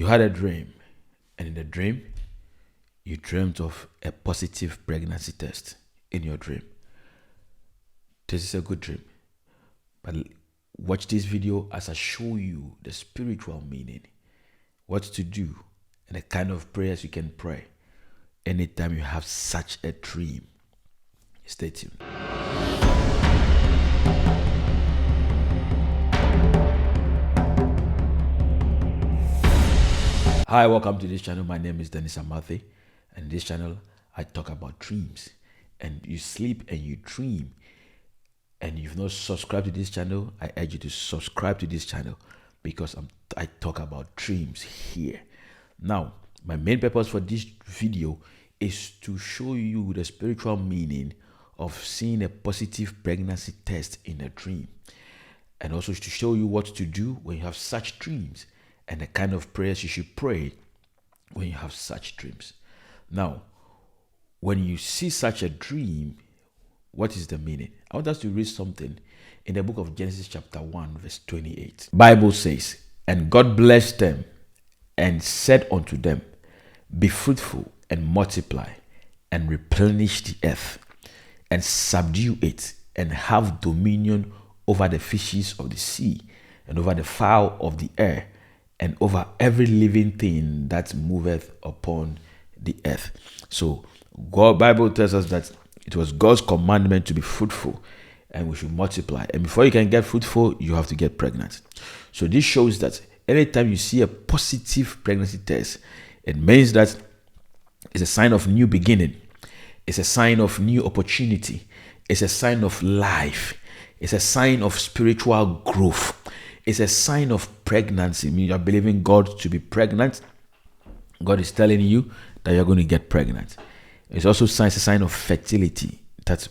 had a dream, and in the dream, you dreamt of a positive pregnancy test in your dream. This is a good dream. But watch this video as I show you the spiritual meaning, what to do, and the kind of prayers you can pray anytime you have such a dream. Stay tuned. Hi, welcome to this channel. My name is Dennis Amathi, and in this channel I talk about dreams. And you sleep and you dream, and you've not subscribed to this channel, I urge you to subscribe to this channel because I talk about dreams here. Now, my main purpose for this video is to show you the spiritual meaning of seeing a positive pregnancy test in a dream, and also to show you what to do when you have such dreams and the kind of prayers you should pray when you have such dreams. Now, when you see such a dream, what is the meaning? I want us to read something in the book of Genesis chapter 1 verse 28. Bible says, "And God blessed them and said unto them, Be fruitful and multiply and replenish the earth and subdue it and have dominion over the fishes of the sea and over the fowl of the air and over every living thing that moveth upon the earth." So Bible tells us that it was God's commandment to be fruitful and we should multiply. And before you can get fruitful, you have to get pregnant. So this shows that anytime you see a positive pregnancy test, it means that it's a sign of new beginning. It's a sign of new opportunity. It's a sign of life. It's a sign of spiritual growth. It's a sign of pregnancy. I mean, you're believing God to be pregnant. God is telling you that you're going to get pregnant. It's also a sign of fertility, that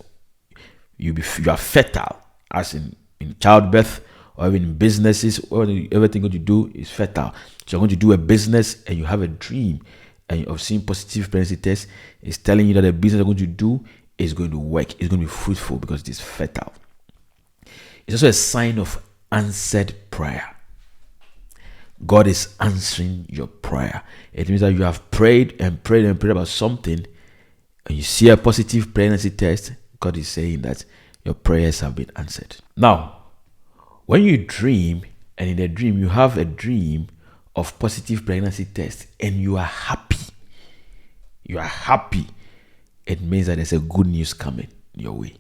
you are fertile, as in childbirth or even in businesses, or everything that you do is fertile. So you're going to do a business and you have a dream and you've seen positive pregnancy test. It's telling you that the business you're going to do is going to work. It's going to be fruitful because it is fertile. It's also a sign of answered prayer. God is answering your prayer. It means that you have prayed and prayed and prayed about something, and you see a positive pregnancy test. God is saying that your prayers have been answered. Now, when you dream, and in the dream you have a dream of positive pregnancy test, and you are happy, it means that there's a good news coming your way.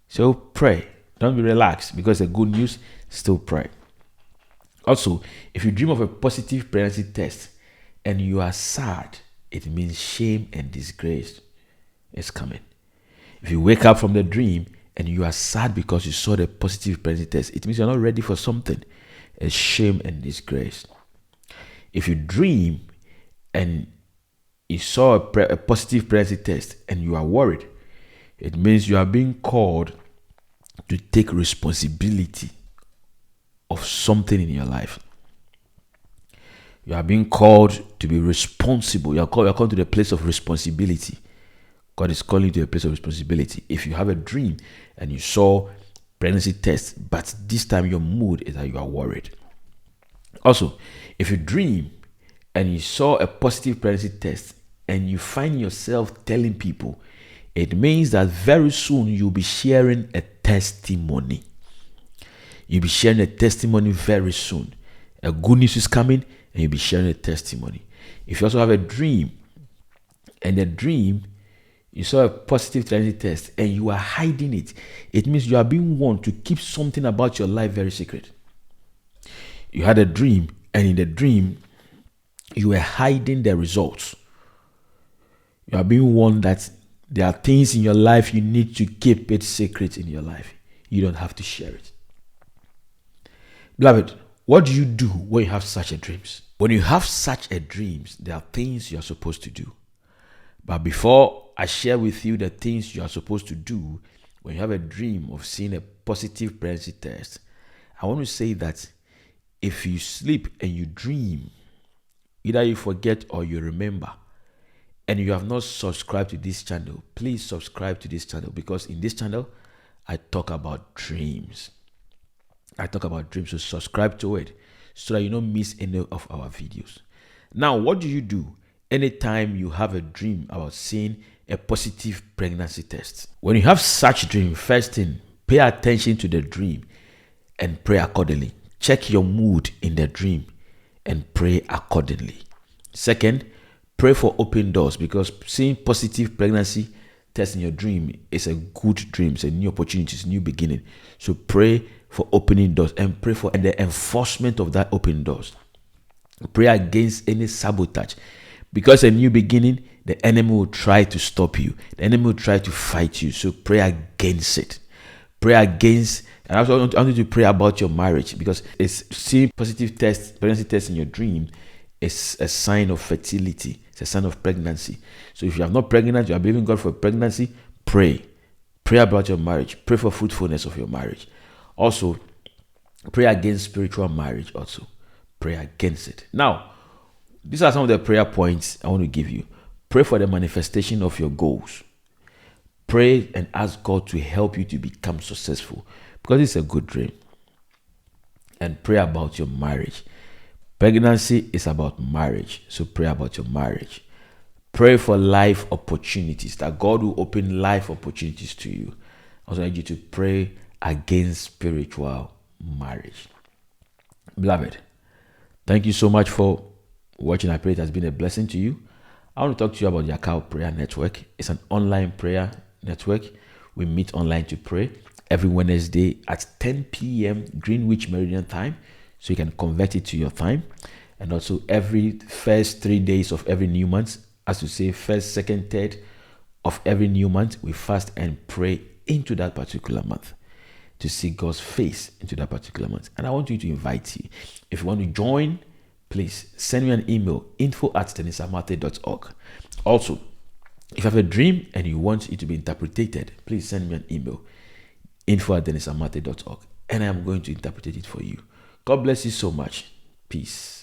So pray. Don't be relaxed because the good news, still pray. Also, if you dream of a positive pregnancy test and you are sad, it means shame and disgrace is coming. If you wake up from the dream and you are sad because you saw the positive pregnancy test, it means you're not ready for something. It's shame and disgrace. If you dream and you saw a positive pregnancy test and you are worried, it means you are being called to take responsibility of something in your life. You are being called to be responsible. You are called to the place of responsibility. God is calling you to a place of responsibility. If you have a dream and you saw pregnancy test, but this time your mood is that you are worried. Also, if you dream and you saw a positive pregnancy test and you find yourself telling people, it means that very soon you'll be sharing a testimony. You'll be sharing a testimony very soon. A good news is coming and you'll be sharing a testimony. If you also have a dream, and the dream, you saw a positive pregnancy test and you are hiding it, it means you are being warned to keep something about your life very secret. You had a dream, and in the dream, you were hiding the results. You are being warned that there are things in your life you need to keep it secret in your life. You don't have to share it. Beloved, what do you do when you have such a dreams? When you have such a dreams, there are things you are supposed to do. But before I share with you the things you are supposed to do when you have a dream of seeing a positive pregnancy test, I want to say that if you sleep and you dream, either you forget or you remember, and you have not subscribed to this channel, please subscribe to this channel, because in this channel, I talk about dreams. So subscribe to it so that you don't miss any of our videos. Now, what do you do anytime you have a dream about seeing a positive pregnancy test? When you have such dream, first thing, pay attention to the dream and pray accordingly. Check your mood in the dream and pray accordingly. Second, pray for open doors, because seeing positive pregnancy test in your dream is a good dream. It's a new opportunity, it's a new beginning. So pray for opening doors and pray for the enforcement of that open doors. Pray against any sabotage, because a new beginning, the enemy will try to stop you. The enemy will try to fight you. So pray against it. Pray against, and I also want you to pray about your marriage, because it's seeing positive pregnancy test in your dream is a sign of fertility. It's a sign of pregnancy. So if you are not pregnant, you are believing God for pregnancy, pray. Pray about your marriage. Pray for fruitfulness of your marriage. Also, pray against spiritual marriage also. Pray against it. Now, these are some of the prayer points I want to give you. Pray for the manifestation of your goals. Pray and ask God to help you to become successful, because it's a good dream. And pray about your marriage. Pregnancy is about marriage, so pray about your marriage. Pray for life opportunities, that God will open life opportunities to you. I also need you to pray against spiritual marriage. Beloved, thank you so much for watching. I pray it has been a blessing to you. I want to talk to you about Yachal Prayer Network. It's an online prayer network. We meet online to pray every Wednesday at 10 p.m. Greenwich Meridian time, so you can convert it to your time. And also every first 3 days of every new month, as you say, first, second, third of every new month, we fast and pray into that particular month to see God's face into that particular month. And I want you to invite you. If you want to join, please send me an email, info@denisamathe.org. Also, if you have a dream and you want it to be interpreted, please send me an email, info@denisamathe.org, and I am going to interpret it for you. God bless you so much. Peace.